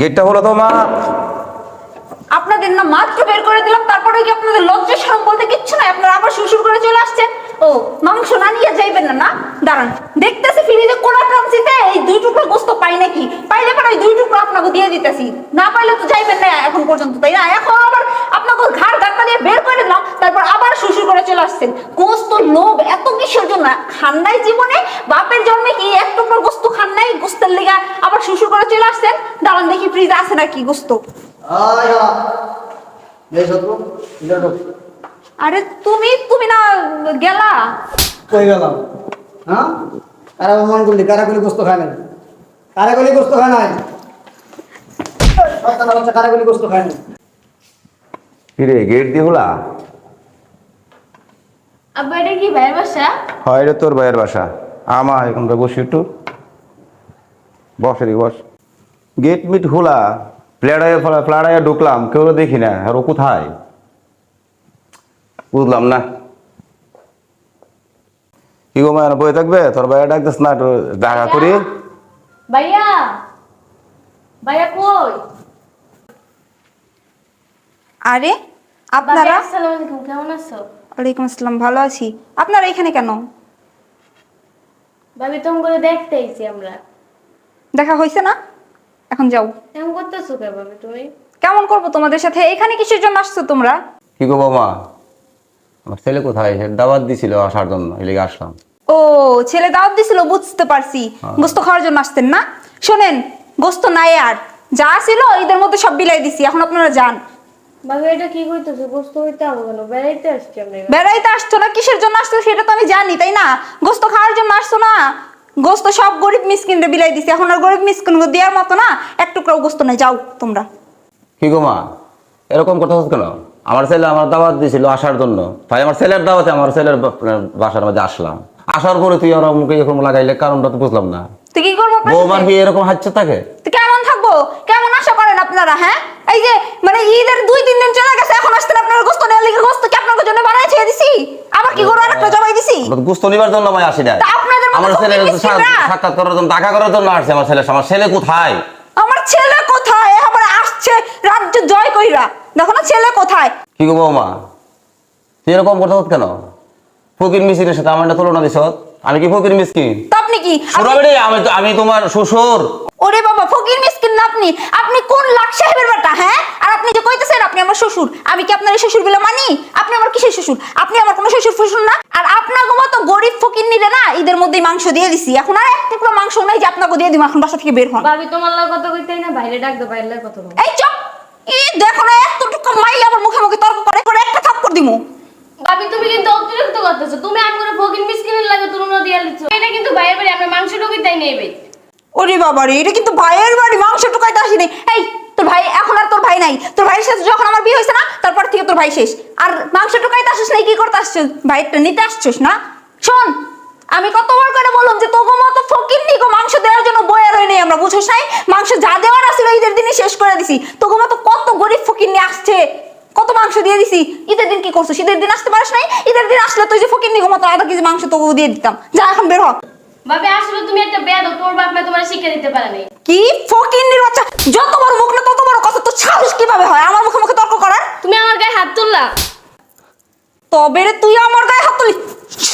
গেটটা হলো তো মা। আপনাদের না মাত্র বের করে দিলাম, তারপরে কি আপনাদের লজ্জা শরম বলতে কিচ্ছু নাই? আপনারা আবার শ্বশুর করে চলে আসছেন। ও মাংস না নিয়ে যাইবেন না? না দাঁড়ান, দেখতেছি ফ্রিজে কোলা টানছিতে এই 2 টুকরো গোস্ত পাই নাকি, পাইলে পরে ওই 2 টুকরো আপনাকে দিয়ে দিতেছি। না পাইলে তো যাইবেন না এখন পর্যন্ত, তাই না? এখন আবার আপনাকে ঘাড় ধাক্কা দিয়ে বের করে দিলাম, তারপর আবার শ্বশুর করে চলে আসছেন। গোস্ত লোভ এত কিসের জন্য? খান নাই জীবনে? বাপের জন্মে কি এক টুকরো গোস্ত খান নাই? গোস্তের লেগা আবার শ্বশুর করে চলে আসছেন। দাঁড়ান দেখি ফ্রিজে আছে নাকি গোস্ত। আরে তুমি তুমি না গেলা? কই গেলাম? হ্যাঁ, কারা মন করলি? কারাগুলি গোস্ত খায় নাই? কারাগুলি গোস্ত খায় নাই? কারাগুলি গোস্ত খায় নাই? কিরে গেট দিয়ে হলা? আব্বা এটা কি ভাইয়ের বাসা? হয় রে তোর ভাইয়ের বাসা। আমা এখানটা বসি একটু, বস রে বস। গেট মিট খোলা, ফ্ল্যাটায় ঢুকলাম, কেউ দেখি না। আর ও কোথায় বুঝলাম না। কি গো মায়ের বই থাকবে? তোর ভাইয়া ডাকতেছ না, একটু দেখা করি। ভাইয়া, ভাইয়া কই? আরে আপনারা? আসসালামু আলাইকুম, কেমন আছো? ওয়ালাইকুম আসসালাম, ভালো আছি। আপনারা এখানে কেন? ভাবি তুমি করে দেখতে আইছি আমরা। দেখা হয়েছে না? এখন যাও। কেমন করতেছো কে ভাবি তুমি? কেমন করব তোমাদের সাথে? এখানে কিসের জন্য আসছো তোমরা? কি গো বাবা, আমার ছেলে কোথায়? দাওয়াত দিছিল আসার জন্য, এলিগে আসলাম। ও ছেলে দাওয়াত দিছিল, বুঝতে পারছি। গোস্ত খাওয়ার জন্য আসতেন না? শোনেন, গোস্ত নাই আর, যা ছিল ঈদের মধ্যে সব বিলাই দিছি, এখন আপনারা যান। ভাবি এটা কি কইতেছো? গোস্ত হইতে হবে কেন? বেড়াইতে আসছি আমরা। বেড়াইতে আসছো না, কিসের জন্য আসছো সেটা তো আমি জানি, তাই না? গোস্ত খাওয়ার জন্য আসছো না? গোস্ত সব গরিব মিসকিনরে বিলাই দিছি, এখন আর গরিব মিসকিন দেওয়ার মতো না, এক টুকরাও গোস্ত নাই। যাও তোমরা। কি গো মা, এরকম কথা হচ্ছে কেন? আমার ছেলে আমার দাওয়াত দিয়েছিল আসার জন্য, তাই আমার ছেলের দাওয়াতে আমার ছেলের বাসার মাঝে আসলাম। আসার পরে তুই আমার মুখে এরকম লাগাইলে কারণটা তো বুঝলাম না। তুই কি করবো? বৌমার কি এরকম হাচ্ছে থাকে? তো কেমন থাকবো? কেমন আশা করেন আপনারা? হ্যাঁ, এই যে মানে ঈদের 2-3 দিন চলে গেছে, এখন আসতেন আপনারা গোস্ত নেওয়ার লিগে। গোস্ত কি আপনাদের জন্য বানাই ছেড়ে দিছি? আবার কি করবো? আরেকটা জবাই দিছি। গোস্ত নিবার জন্য আমি আসি না। তা আপনাদের মতো আমার ছেলে ফকির মিসকিনরা? সাক্ষাৎ করার জন্য, দেখা করার জন্য আসছে। আমার ছেলে, আমার ছেলে কোথায়? আমার ছেলে কোথায়? আবার আসছে রাজ্য জয় কইরা, দেখো না ছেলে কোথায়। কি গো বৌমা, তুই এরকম কথা হচ্ছে কেন? ফকির মিসকিনের সাথে আমার তুলনা দিছ? আমি কি ফকির মিসকিন? তো আপনি কি? আমি তোমার শ্বশুর। ওরে বাবা, ফকির মিসকিন না আপনি? আপনি কোন লাখ সাহেবের বেটা? হ্যাঁ, আর আপনি যে কইতেছেন আপনি আমার শ্বশুর, আমি কি আপনার শ্বশুর বলে মানি? আপনি আমার কিসের শ্বশুর? আপনি আমার কোনো শ্বশুর ফশুর না। আর আপনাকে মতো গরিব ফকির নিলে না ঈদের মধ্যেই মাংস দিয়ে দিছি, এখন আর এক টুকরো মাংস নাই যে আপনাকে দিয়ে দিব। এখন বাসা থেকে বের হন। ভাবি তোমার লাগে কথা কইতেই না, বাইরে ডাক দাও, বাইরে লাগে কথা বলো। এই চুপ! দেখো না এতটুকু মাই আবার মুখে মুখে তর্ক করে, করে একটা থাপ্পড় দিমু। ভাবি তুমি কিন্তু অতিরিক্ত করতেছো। তুমি আমার ফকির মিসকিনের লাগে তুলনা দিয়া লিছো। এটা কিন্তু ভাইয়ের বাড়ি, আমরা মাংস ঢুকি তাই নেবে। ওরে বাবা রে, এটা কিন্তু ভাইয়ের বাড়ি, মাংস টুকাইতে আসিনি। এই তোর ভাই এখন আর তোর ভাই নাই। তোর ভাইয়ের সাথে যখন আমার বিয়ে হয়েছে না, তারপর থেকে তোর ভাই শেষ। আর মাংস টুকাইতে আসিস নাই, কি করতে আসছিস? ভাইয়েরটা নিতে আসছিস না? শোন, আমি কতবার করে বললাম যে তোকে মতো ফকির নিকো মাংস দেওয়ার জন্য বইয়া রই নেই আমরা, বুঝছিস নাই? মাংস যা দেওয়ার আসছিল ঈদের দিনই শেষ করে দিছি। তোকে মতো কত গরিব ফকির নিয়ে আসছে, কত মাংস দিয়ে দিছি। ঈদের দিন কি করছিস? ঈদের দিন আসতে পারিস নাই? ঈদের দিন আসলে তুই যে ফকির নিকো মতো আধা কেজি মাংস তোকে দিয়ে দিতাম। যা এখন বের হ। ভাবি আসলে তুমি একটা বেয়াদব, তোর বাপ মা তোমার শিক্ষা দিতে পারে নাই। কি ফকিন্নির বাচ্চা! যত বড় মুখ না তত বড় কথা। তো সাহস কিভাবে হয় আমার মুখে মুখে তর্ক করার? তুমি আমার গায়ে হাত তুললা। তবে রে তুই আমার গায়ে হাত তুলিস?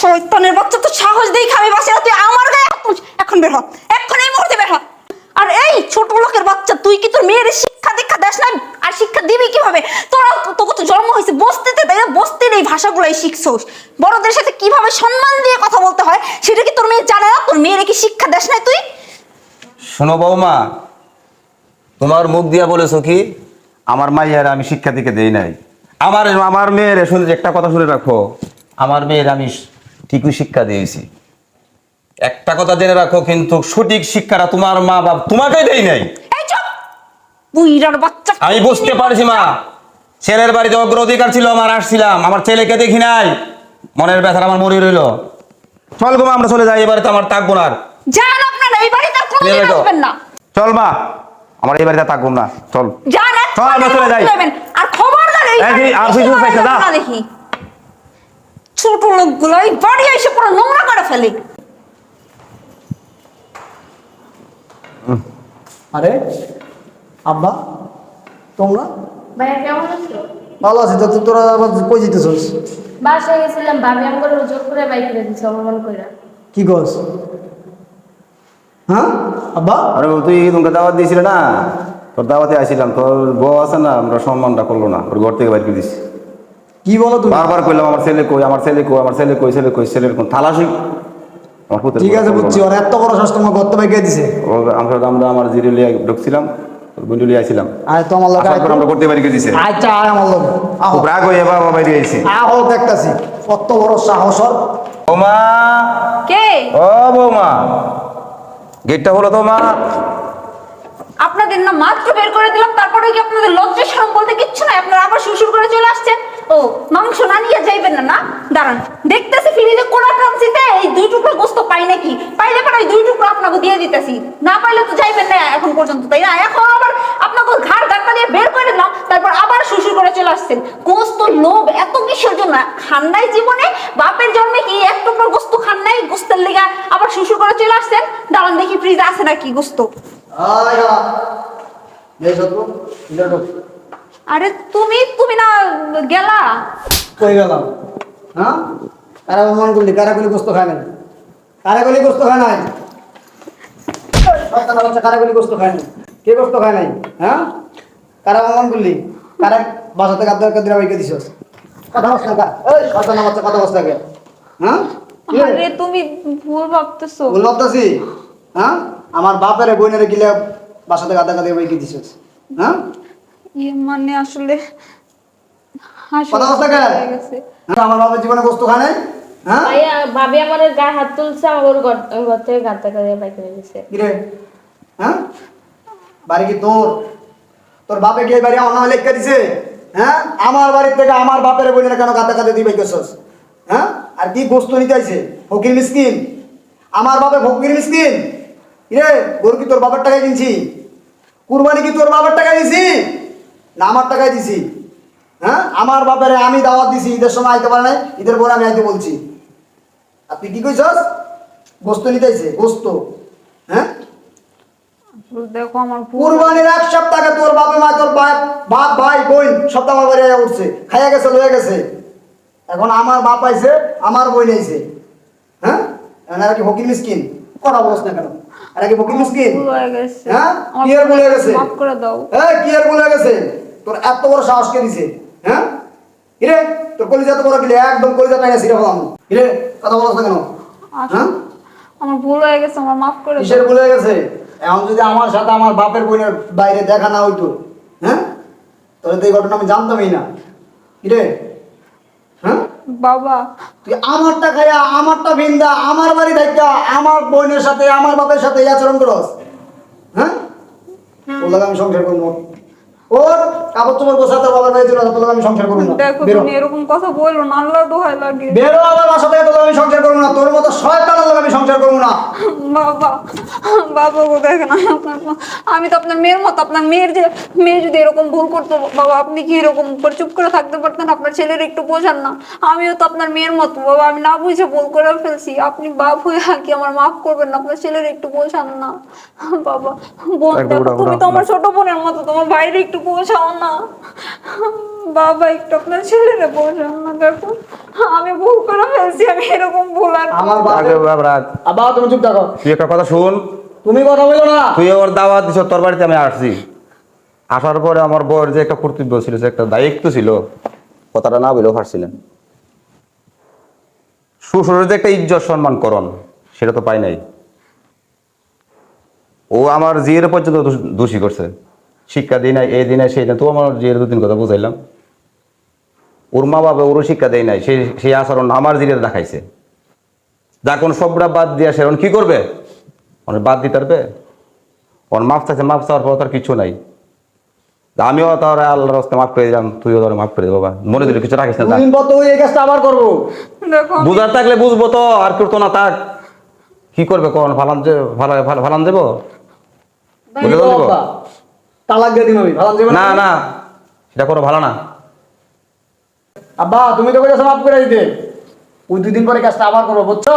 শয়তানের বাচ্চা, তো সাহস দেই খাবি বাসে, তুই আমার গায়ে হাত তুলিস? এখন বের হ, এখন এই মুহূর্তে বের হ। আর এই ছোট লোকের বাচ্চা, তুই কি তোর মেয়ের শিক্ষা দীক্ষা দেস না? আর শিক্ষা দিবি কিভাবে? তোরা তোকে তো জন্ম হয়েছে বস্তিতে, তাই না? বস্তির এই ভাষাগুলাই শিখছোস। বড়দের সাথে কিভাবে সম্মান দিয়ে কথা বলতে হয় সেটা কি তোর মেয়ে জানে না? তোর মেয়ের কি শিক্ষা দেস নাই তুই? শোনো বৌমা, তোমার মুখ দিয়া বলেছো কি আমার মাইয়ার আমি শিক্ষা দিকে দেই নাই? আমার মেয়ের শুনে একটা কথা শুনে রাখো, আমার মেয়ের আমি ঠিকই শিক্ষা দিয়েছি। একটা কথা জেনে রাখো, কিন্তু সঠিক শিক্ষাটা তোমার মা বাপ তোমাকেই দেই নাই। এই চুপ! বুইড়ার বাচ্চা! আমি বুঝতে পারছি মা, ছেলের বাড়িতে অগ্রাধিকার ছিল, আমার আসছিলাম, আমার ছেলেকে দেখি নাই, মনের ব্যথা আমার মরে রইল। চল গো মা, আমরা চলে যাই, এবারে তো আমার থাকবো না। যান আপনারা, এই বাড়িতে আর কোনোদিন আসবেন না। চল মা, আমার এই বাড়িতে থাকবো না, চল। যান, চল আমরা চলে যাই। আর খবরদার এই আর কিছু চাইছে না। দেখি ছোট লোকগুলো এই বাড়ি এসে পুরো নোংরা করে ফেলে। আরে আব্বা তোমরা ভাইয়া কেমন আছো? ভালো আছি তো, তোরা আবার কই যেতেছস? বাসায় গেছিলাম, ভাবি আমার জোর করে বাইক কিনে দিচ্ছে অপমান করে। কি কস? হ্যাঁ আব্বা, আরে বাবু, তুই তোমাকে দাওয়াত দিয়েছিলে না? তোর দাওয়াতে আসছিলাম, তোর বউ আছে না, আমরা সম্মানটা করলো না, ওর ঘর থেকে বাইর করে দিছি। কি বলো তুমি? বারবার কইলাম আমার ছেলে কই, আমার ছেলে কই, আমার ছেলে কই, ছেলে কই, ছেলের কোন থালাসি আমার পুত্রের ঠিক আছে কথা বললো বুঝছি, না। ওর এত বড় শাস্তি তোমার গর্ত বাইকে দিছে। আমরা আমার জিরে লিয়ে ঢুকছিলাম, গুন্ডু লিয়ে আসছিলাম, আয় তো আমার লাগে, আসার পর আমরা করতে বাইর করে দিছে। আচ্ছা আয় আমার লোক আহ, খুব রাগ হয়ে বাবা বাইরে আইছি। আহ দেখতাছি কত বড় সাহস ওর। বৌমা, কে? ও বৌমা, গেটটা হলো তো মা। আপনাদের না মাত্র বের করে দিলাম, তারপরে কি আপনাদের লজ্জা শরম বলতে কিচ্ছু নাই? আপনারা আবার শ্বশুর করে চলে আসছেন। ও মাংস না নিয়ে যাইবেন না? না দাঁড়ান, দেখতেছি ফ্রিজে কোড়া টানছিতে এই 2 টুকরো গোস্ত পাই নাকি? পাইলে পরে ওই 2 টুকরো আপনাকে দিয়ে দিতেছি, না পাইলে তো যাইবেন না এখন পর্যন্ত, তাই না? এখন আবার আপনাকে ঘাড় ধাক্কা দিয়ে বের করে দিলাম, তারপর আবার শ্বশুর করে চলে আসছেন। গোস্ত লোভ এত কিসের জন্য? খান নাই জীবনে? বাপের জন্মে কি এক টুকরো গোস্ত খান নাই? গোস্তের লেগা আবার শ্বশুর করে চলে আসছেন। দাঁড়ান দেখি ফ্রিজে আছে নাকি গোস্ত। আয় গা এই সত্য ইলা ঢোক। আরে তুমি না গেলা? কই গেলাম? হ্যাঁ কারা মন করলি, কারা কলি গোস্ত খায় নাই, কারা কলি গোস্ত খায় নাই, শয়তান বাচ্চা, কারা কলি গোস্ত খায় নাই, কে গোস্ত খায় নাই? হ্যাঁ কারা মন করলি, কারা বাসা থেকে আব্দুল কাদের বাইকে দিছস? কথা বস না, এই শয়তান বাচ্চা কথা বস না কে? হ্যাঁ কি রে? আরে তুমি ভুল ভাবতেছো। ভুল ভাবতাছি? হ্যাঁ আমার বাপের বোনের গিলে বাসা থেকে আব্দুল কাদের বাইকে দিছস? হ্যাঁ মানে আসলে কথা বস না কে? হয়ে গেছে। হ্যাঁ, আমার বাপের জীবনে গোস্ত খায় নাই? হ্যাঁ ভাইয়া ভাবি আমার গায়ে হাত তুলছে, আমার ওর ঘর থেকে গাত টাকা দিয়ে বাইক কিনে দিচ্ছে। কিরে হ্যাঁ বাড়ি কি তোর? তোর বাপে কি এই বাড়ি আমার নামে লেখা দিছে? হ্যাঁ আমার বাড়ির থেকে আমার বাপের বোনের কেন গাদা গাদা দিবে গেছস? হ্যাঁ আর কি গোস্ত নিতে আইছে? ফকির মিসকিন, আমার বাপে ফকির মিসকিন। কিরে গরু কি তোর বাবার টাকায় কিনছি? কুরবানি কি তোর বাবার টাকায় দিছি না আমার টাকায় দিছি? হ্যাঁ আমার বাপের আমি দাওয়াত দিছি, ঈদের সময় আইতে পারে নাই, ঈদের পরে আমি আইতে বলছি, আর তুই কি কইছস? গোস্ত নিতে আইছে গোস্ত? হ্যাঁ দেখো আমার ভুল। কুরবানির 1 সপ্তাহ আগে তোর বাবা মা, তোর বাপ ভাই বোন সব তো আমার বাড়ি আয়া উঠছে, খাইয়া গেছে, লয়ে গেছে। এখন আমার বাপ আইছে, আমার বোন আইছে। হ্যাঁ এরা কি ফকির মিসকিন? কথা বলছ না কেন? এরা কি ফকির মিসকিন? ভুল হয়ে গেছে। হ্যাঁ আমার কি আর ভুল হয়ে গেছে? মাফ করে দাও। এই কি আর ভুল হয়ে গেছে? তোর এত বড় সাহস কে দিছে? হ্যাঁ কিরে তোর কলিজা এত বড় কিলে, একদম কলিজা টাইনা ছিড়ে ফেলাম। কিরে কথা বলছ না কেন? হ্যাঁ আমার ভুল হয়ে গেছে, আমার মাফ করে কিসের দাও। ভুল হয়ে গেছে? এখন যদি আমার সাথে আমার বাপের বোনের বাইরে দেখা না হইতো, হ্যাঁ তাহলে তো এই ঘটনা আমি জানতামই না। কিরে হ্যাঁ বাবা তুই আমারটা খাইয়া, আমারটা ভিন্দা, আমার বাড়ি দেখা আমার বোনের সাথে আমার বাপের সাথে এই আচরণ করস? হ্যাঁ ওর লাগে আমি সংসার করবো। ওর কাপড় চোপড় গোছা তোর বাবার বাড়ি চলে যা, তোর লাগে আমি সংসার করবো না। দেখো বেরো তুমি এরকম কথা বললো না, আল্লাহ দোহাই লাগে। বেরো আমার বাসা থেকে, তোর লাগে আমি সংসার করবো না। তোর মতো শয়তানের লাগে আমি সংসার করবো না। বাবা বাবা গো দেখেন, আমি তো আপনার মেয়ের মতো, আপনার মেয়ে যদি এরকম ভুল করতো বাবা, আপনি কি এরকম করে চুপ করে থাকতে পারতেন? আপনার ছেলের একটু বোঝান না। আমিও তো আপনার মেয়ের মতো বাবা, আমি না বুঝে ভুল করে ফেলছি। আপনি বাপ হয়ে কি আমার মাফ করবেন না? আপনার ছেলের একটু বোঝান না বাবা। বোন একদম দেখো, উড়া, তুমি উড়া, তো আমার উড়া। ছোট বোনের মতো, তোমার বাইরে একটু বোঝাও না বাবা, একটু আপনার ছেলেরে বোঝান না। দেখো আমি ভুল করে ফেলছি, আমি এরকম ভুল আর আমার আগে বাপের বাবরা, আবার তুমি চুপ থাকো, তুই একটা কথা শুন। তুমি কথা বলো না। তুই ওর দাওয়াত দিছ, তোর বাড়িতে আমি আসছি। আসার পরে আমার বউয়ের যে একটা কর্তব্য ছিল, যে একটা দায়িত্ব ছিল, কথাটা না বলেও পারছিলেন। শ্বশুরের যে একটা ইজ্জত সম্মান করণ, সেটা তো পাই নাই। ও আমার জিয়ের পর্যন্ত দোষী করছে, শিক্ষা দিই নাই, এই দিন নাই, সেই দিন। তো আমার জিয়ের 2-3 কথা বুঝাইলাম। ওর মা বাবা ওরও শিক্ষা দেয় নাই, সেই আচরণ আমার জিরের দেখাইছে। যা কোন সবটা বাদ দিয়া সে এখন কি করবে? মানে বাদ দিতে পারবে? ওর মাফ চাইছে, মাফ চাওয়ার পর তার কিছু নাই। আমিও তার আল্লাহর রাস্তায় মাফ করে দিলাম, তুইও তার মাফ করে দে বাবা, মনে দিলে কিছু রাখিস না। যা। দুদিন পর তো এই কাজটা আবার করবো। দেখো বুঝার থাকলে বুঝবো তো, আর করতো না থাক। কি করবে কোন ফালান দেবো? বলে দেবো? বাবা, তালাক দিয়ে দিন আমি, ভালো যাবে না না, সেটা করো ভালো না। আব্বা তুমি তো কইছো মাফ করে দিতে, ওই 2 দিন পরে কাজটা আবার করবো, বুঝছো?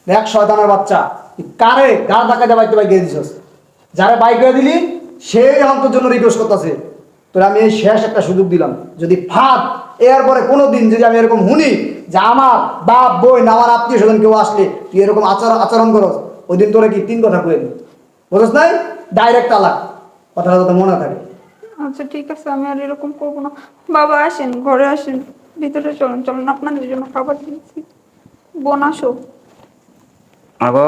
দেখ শয়তানের বাচ্চা, তুই কারে গাল ধাক্কা দিয়ে বাইতে বাইকে দিছস? যারে বাইক করে দিলি সেই এখন তোর জন্য রিকোয়েস্ট করতেছে। তোর আমি এই শেষ একটা সুযোগ দিলাম, যদি ফাঁদ এরপরে কোনো দিন যদি আমি এরকম শুনি যে আমার বাপ বোন আমার আত্মীয় স্বজন কেউ আসলে তুই এরকম আচরণ করস, ওই দিন তোরা কি 3 কথা কয়ে দিই, বুঝছ নাই? ডাইরেক্ট তালাক, কথাটা তো মনে থাকে। আচ্ছা ঠিক আছে, আমি আর এরকম করবো না। বাবা আসেন, ঘরে আসেন, ভিতরে চলুন, চলুন আপনাদের জন্য খাবার দিয়েছি। বোন আসো। আগো